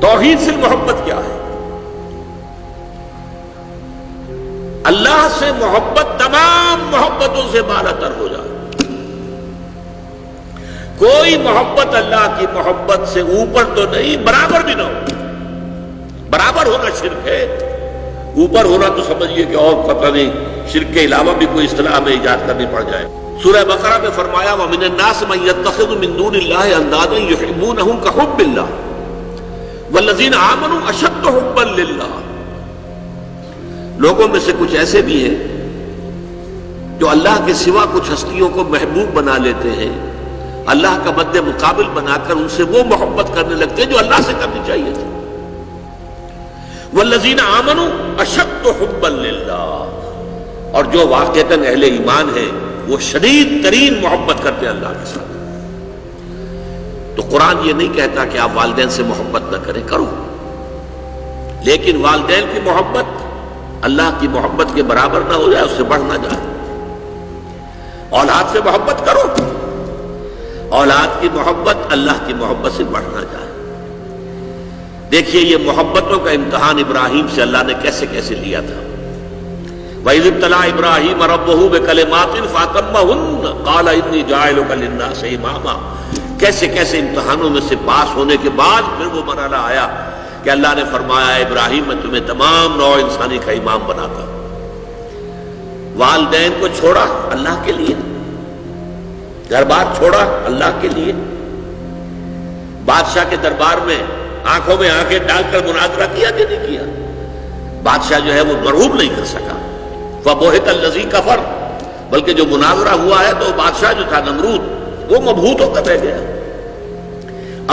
توحید فی المحبت کیا ہے؟ اللہ سے محبت تمام محبتوں سے بالا تر ہو جائے. کوئی محبت اللہ کی محبت سے اوپر تو نہیں، برابر بھی نہ ہو. برابر ہونا شرک ہے، اوپر ہونا تو سمجھیے کہ اور پتہ نہیں شرک کے علاوہ بھی کوئی اصطلاح میں ایجاد کرنی پڑ جائے. سورہ بقرہ میں فرمایا وَمِنَ النَّاسِ مَن يَتَّخِذُ مِن دُونِ اللَّهِ أَندَادًا يُحِبُّونَهُم كَحُبِّ اللَّهِ وَالَّذِينَ آمَنُوا أَشَدُّ حُبًّا لِلَّهِ. لوگوں میں سے کچھ ایسے بھی ہیں جو اللہ کے سوا کچھ ہستیوں کو محبوب بنا لیتے ہیں، اللہ کا مد مقابل بنا کر ان سے وہ محبت کرنے لگتے ہیں جو اللہ سے کرنی چاہیے تھی. والذین آمنوا اشد حبا للہ، اور جو واقعتاً اہل ایمان ہیں وہ شدید ترین محبت کرتے ہیں اللہ کے ساتھ. تو قرآن یہ نہیں کہتا کہ آپ والدین سے محبت نہ کریں، کرو، لیکن والدین کی محبت اللہ کی محبت کے برابر نہ ہو جائے، اس سے بڑھ نہ جائے. اولاد سے محبت کرو، اولاد کی محبت اللہ کی محبت سے بڑھ نہ جائے. دیکھیے یہ محبتوں کا امتحان ابراہیم سے اللہ نے کیسے کیسے لیا تھا. وَإِذِ ابْتَلَىٰ إِبْرَاهِيمَ رَبُّهُ بِكَلِمَاتٍ فَأَتَمَّهُنَّ قَالَ إِنِّي جَاعِلُكَ لِلنَّاسِ إِمَامًا. کیسے کیسے امتحانوں میں سے پاس ہونے کے بعد پھر وہ مرحلہ آیا کہ اللہ نے فرمایا ابراہیم میں تمہیں تمام نوع انسانی کا امام بناتا ہوں. والدین کو چھوڑا اللہ کے لیے، گھر بار چھوڑا اللہ کے لیے، بادشاہ کے دربار میں آنکھوں میں آنکھیں ڈال کر مناظرہ کیا کہ نہیں کیا؟ بادشاہ جو ہے وہ مرعوب نہیں کر سکا. فَبُہِتَ الَّذِي كَفَرَ، بلکہ جو مناظرہ ہوا ہے تو بادشاہ جو تھا نمرود وہ مبہوت ہو کر رہ گیا.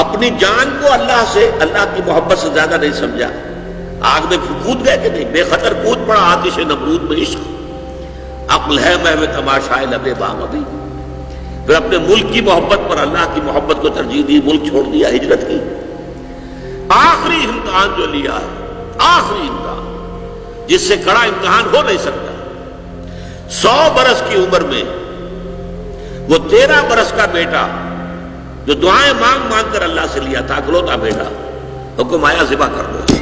اپنی جان کو اللہ سے، اللہ کی محبت سے زیادہ نہیں سمجھا. آگ میں کود گئے کہ نہیں، بے خطر کود پڑا آتش نمرود میں عشق. عقل ہے محو تماشائے لب بام ابھی. پھر اپنے ملک کی محبت پر اللہ کی محبت کو ترجیح دی، ملک چھوڑ دیا، ہجرت کی. آخری امتحان جو لیا ہے، آخری امتحان جس سے کڑا امتحان ہو نہیں سکتا. 100 برس کی عمر میں وہ 13 برس کا بیٹا جو دعائیں مانگ مانگ کر اللہ سے لیا تھا، اکلوتا بیٹا، حکم آیا ذبح کر دو.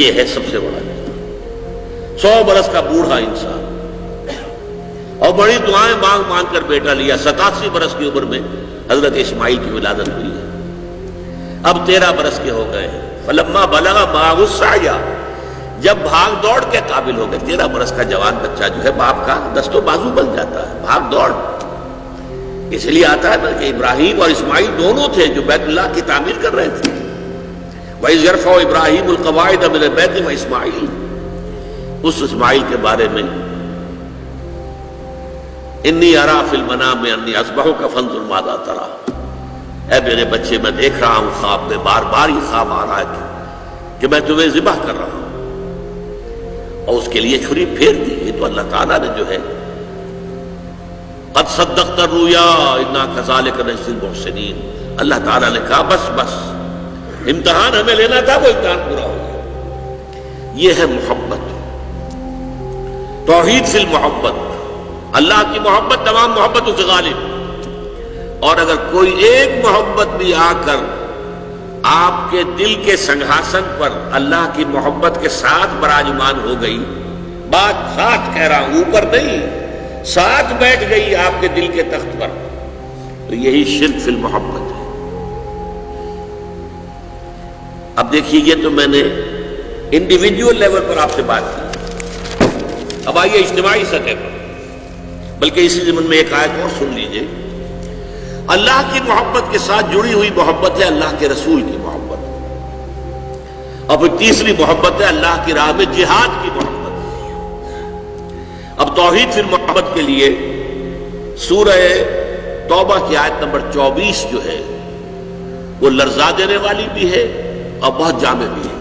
یہ ہے سب سے بڑا امتحان. 100 برس کا بوڑھا انسان اور بڑی دعائیں مانگ مانگ کر بیٹا لیا. 87 برس کی عمر میں حضرت اسماعیل کی ولادت ہوئی ہے. اب 13 برس کے ہو گئے ہیں. فلما بلغ معه السعی، جب بھاگ دوڑ کے قابل ہو گئے. 13 برس کا جوان بچہ جو ہے باپ کا دست و بازو بن جاتا ہے، بھاگ دوڑ. اس لیے آتا ہے کہ ابراہیم اور اسماعیل دونوں تھے جو بیت اللہ کی تعمیر کر رہے تھے. وَإِذْ يَرْفَعُ إِبْرَاهِيمُ الْقَوَاعِدَ مِنَ الْبَيْتِ وَإِسْمَاعِيلُ، اس اسماعیل کے بارے میں انی ارا فی المنام انی اذبحک فانظر ماذا تری. اے میرے بچے میں دیکھ رہا ہوں خواب میں، بار بار یہ خواب آ رہا ہے کہ میں تمہیں ذبح کر رہا ہوں، اور اس کے لیے چھری پھیر دی. یہ تو اللہ تعالیٰ نے جو ہے قد صدقت الرؤیا انا کذالک نجزی المحسنین. اللہ تعالیٰ نے کہا بس بس، امتحان ہمیں لینا تھا، وہ امتحان پورا ہو گیا. یہ ہے محبت، توحید فی المحبت. اللہ کی محبت تمام محبتوں سے غالب. اور اگر کوئی ایک محبت بھی آ کر آپ کے دل کے سنگھاسن پر اللہ کی محبت کے ساتھ براجمان ہو گئی، بات ساتھ کہہ رہا ہوں، اوپر نہیں، ساتھ بیٹھ گئی آپ کے دل کے تخت پر، تو یہی شرک فی المحبت ہے. اب دیکھیے یہ تو میں نے انڈیویجول لیول پر آپ سے بات کی. اب آئیے اجتماعی سطح پر، بلکہ اسی ضمن میں ایک آیت اور سن لیجئے. اللہ کی محبت کے ساتھ جڑی ہوئی محبت ہے اللہ کے رسول کی محبت، اور پھر تیسری محبت ہے اللہ کی راہ میں جہاد کی محبت. اب توحید فی المحبت کے لیے سورہ توبہ کی آیت نمبر 24 جو ہے وہ لرزا دینے والی بھی ہے اور بہت جامع بھی ہے.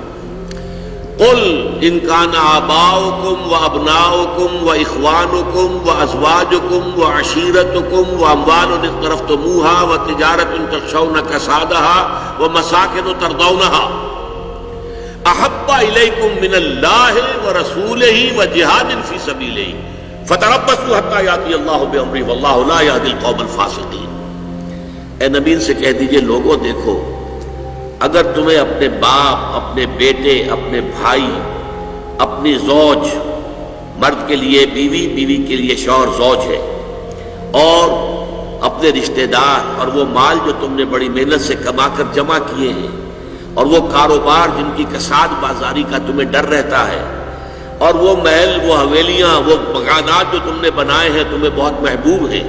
قل ان کان آباؤکم وابناؤکم واخوانکم وازواجکم وعشیرتکم واموال اقترفتموها وتجارۃ تخشون کسادها ومساکن ترضونها احب الیکم من اللہ ورسولہ وجہاد فی سبیلہ فتربصوا حتی یاتی اللہ بامرہ واللہ لا یہدی القوم الفاسقین. اے نبی ان سے کہہ دیجئے لوگوں دیکھو، اگر تمہیں اپنے باپ، اپنے بیٹے، اپنے بھائی، اپنی زوج، مرد کے لیے بیوی، بیوی کے لیے شوہر زوج ہے، اور اپنے رشتہ دار اور وہ مال جو تم نے بڑی محنت سے کما کر جمع کیے ہیں، اور وہ کاروبار جن کی کساد بازاری کا تمہیں ڈر رہتا ہے، اور وہ محل، وہ حویلیاں، وہ مکانات جو تم نے بنائے ہیں تمہیں بہت محبوب ہیں،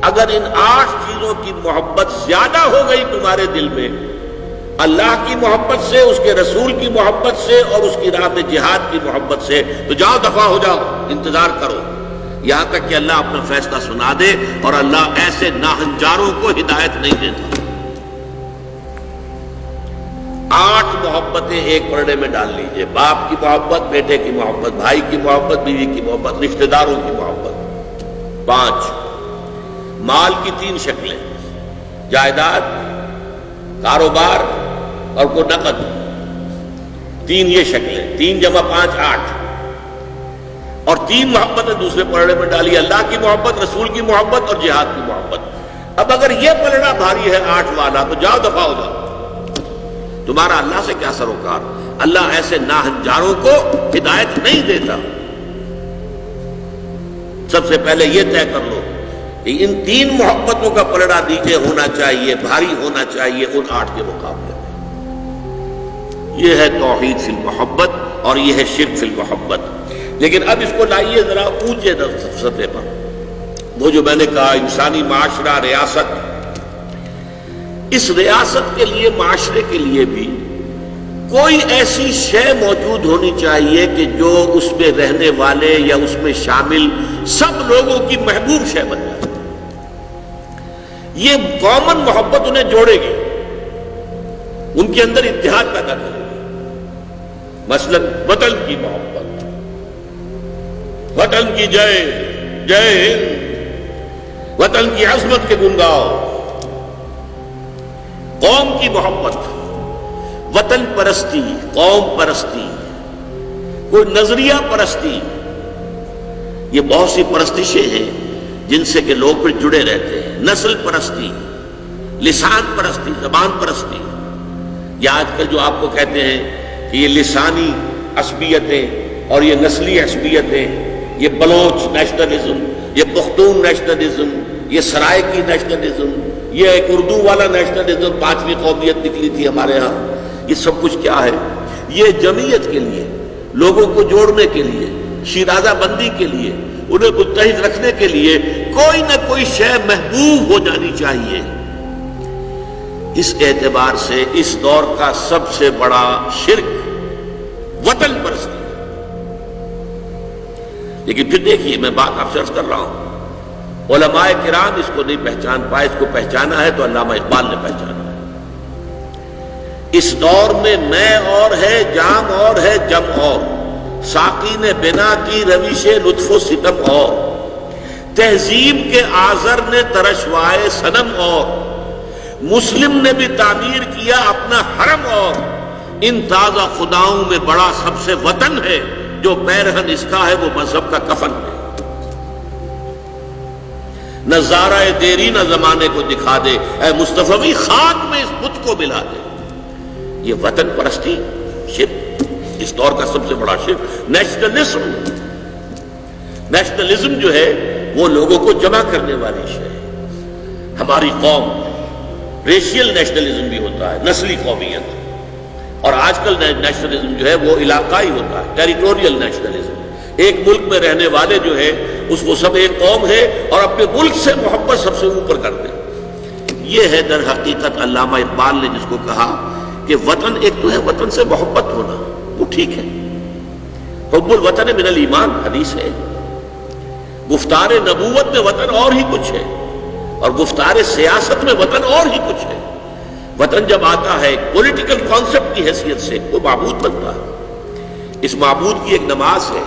اگر ان 8 چیزوں کی محبت زیادہ ہو گئی تمہارے دل میں، اللہ کی محبت سے، اس کے رسول کی محبت سے، اور اس کی راہ میں جہاد کی محبت سے، تو جاؤ دفع ہو جاؤ، انتظار کرو یہاں تک کہ اللہ اپنا فیصلہ سنا دے، اور اللہ ایسے ناہنجاروں کو ہدایت نہیں دیتا۔ 8 محبتیں ایک پرڑے میں ڈال لیجئے، باپ کی محبت، بیٹے کی محبت، بھائی کی محبت، بیوی کی محبت، رشتہ داروں کی محبت۔ 5 مال کی 3 شکلیں، جائیداد، کاروبار اور کو نقد، 3 یہ شکلیں، 3 جمع 5 8، اور 3 محبتیں دوسرے پلڑے میں ڈالی، اللہ کی محبت، رسول کی محبت اور جہاد کی محبت۔ اب اگر یہ پلڑا بھاری ہے 8 والا تو جاؤ دفع ہو جاؤ، تمہارا اللہ سے کیا سروکار؟ اللہ ایسے ناہنجاروں کو ہدایت نہیں دیتا۔ سب سے پہلے یہ طے کر لو کہ ان 3 محبتوں کا پلڑا نیچے ہونا چاہیے، بھاری ہونا چاہیے ان 8 کے مقابلے میں۔ یہ ہے توحید فی المحبت اور یہ ہے شرک فی المحبت۔ لیکن اب اس کو لائیے ذرا اونچے سطح پر، وہ جو میں نے کہا انسانی معاشرہ، ریاست، اس ریاست کے لیے، معاشرے کے لیے بھی کوئی ایسی شے موجود ہونی چاہیے کہ جو اس میں رہنے والے یا اس میں شامل سب لوگوں کی محبوب شے بن جائے۔ یہ کامن محبت انہیں جوڑے گی، ان کے اندر اتحاد پیدا کرے گی۔ مثلا وطن کی محبت، وطن کی جے جے ہند، وطن کی عظمت کے گن گاؤ۔ قوم کی محبت، وطن پرستی، قوم پرستی، کوئی نظریہ پرستی، یہ بہت سی پرستشیں ہیں جن سے کہ لوگ پھر جڑے رہتے ہیں۔ نسل پرستی، لسان پرستی، زبان پرستی، یا آج کل جو آپ کو کہتے ہیں کہ یہ لسانی عصبیتیں اور یہ نسلی عصبیتیں، یہ بلوچ نیشنلزم، یہ پختون نیشنلزم، یہ سرائکی نیشنلزم، یہ ایک اردو والا نیشنلزم، 5ویں قومیت نکلی تھی ہمارے ہاں، یہ سب کچھ کیا ہے؟ یہ جمعیت کے لیے، لوگوں کو جوڑنے کے لیے، شیرازہ بندی کے لیے، انہیں متحد رکھنے کے لیے کوئی نہ کوئی شے محبوب ہو جانی چاہیے۔ اس اعتبار سے اس دور کا سب سے بڑا شرک وطن پرستی۔ لیکن پھر دیکھیے، میں بات آپ سے عرض کر رہا ہوں، علماء کرام اس کو نہیں پہچان پائے، اس کو پہچانا ہے تو علامہ اقبال نے پہچانا ہے۔ اس دور میں اور ہے، جام اور ہے، جم اور، ساقی نے بنا کی روش لطف و ستم اور، تہذیب کے آزر نے ترشوائے صنم اور، مسلم نے بھی تعمیر کیا اپنا حرم اور، ان تازہ خداؤں میں بڑا سب سے وطن ہے، جو پیرہن اس کا ہے وہ مذہب کا کفن ہے۔ نظارہ دیری نہ زمانے کو دکھا دے، اے مصطفی خاک میں اس بت کو ملا دے۔ یہ وطن پرستی شرک، اس دور کا سب سے بڑا شرک۔ نیشنلزم جو ہے وہ لوگوں کو جمع کرنے والی شے ہے۔ ہماری قوم، ریشیل نیشنلزم بھی ہوتا ہے، نسلی قومیت، اور آج کل نیشنلزم جو ہے وہ علاقائی ہوتا ہے، ٹیریٹوریل نیشنلزم۔ ایک ملک میں رہنے والے جو ہے اس وہ سب ایک قوم ہے اور اپنے ملک سے محبت سب سے اوپر کر دے۔ یہ ہے در حقیقت علامہ اقبال نے جس کو کہا کہ وطن ایک تو ہے وطن سے محبت ہونا، وہ ٹھیک ہے، حب الوطن من الایمان حدیث ہے، گفتار نبوت میں وطن اور ہی کچھ ہے، اور گفتار سیاست میں وطن اور ہی کچھ ہے۔ وطن جب آتا ہے پولیٹیکل کانسیپٹ کی حیثیت سے وہ معبود بنتا ہے۔ اس معبود کی ایک نماز ہے،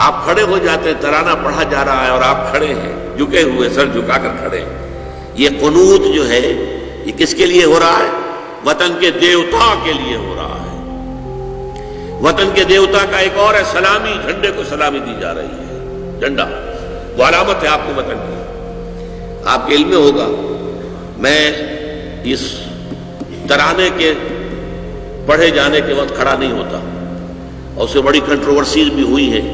آپ کھڑے ہو جاتے ہیں، ترانہ پڑھا جا رہا ہے اور آپ کھڑے ہیں، جھکے ہوئے، سر جھکا کر کھڑے ہیں۔ یہ قنوت جو ہے یہ کس کے لیے ہو رہا ہے؟ وطن کے دیوتا کے لیے ہو رہا ہے۔ وطن کے دیوتا کا ایک اور ہے سلامی، جھنڈے کو سلامی دی جا رہی ہے۔ جھنڈا وہ علامت ہے آپ کے وطن کی۔ آپ کے علم میں ہوگا میں اس ترانے کے پڑھے جانے کے وقت کھڑا نہیں ہوتا، اور اس سے بڑی کنٹروورسیز بھی ہوئی ہیں،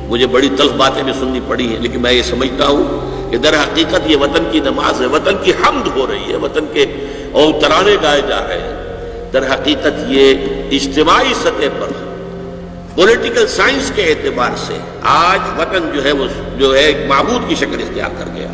مجھے بڑی تلخ باتیں بھی سننی پڑی ہیں، لیکن میں یہ سمجھتا ہوں کہ در حقیقت یہ وطن کی نماز ہے، وطن کی حمد ہو رہی ہے، وطن کے اور ترانے گائے جا رہے ہیں۔ در حقیقت یہ اجتماعی سطح پر پولیٹیکل سائنس کے اعتبار سے آج وطن جو ہے وہ ایک معبود کی شکل اختیار کر گیا۔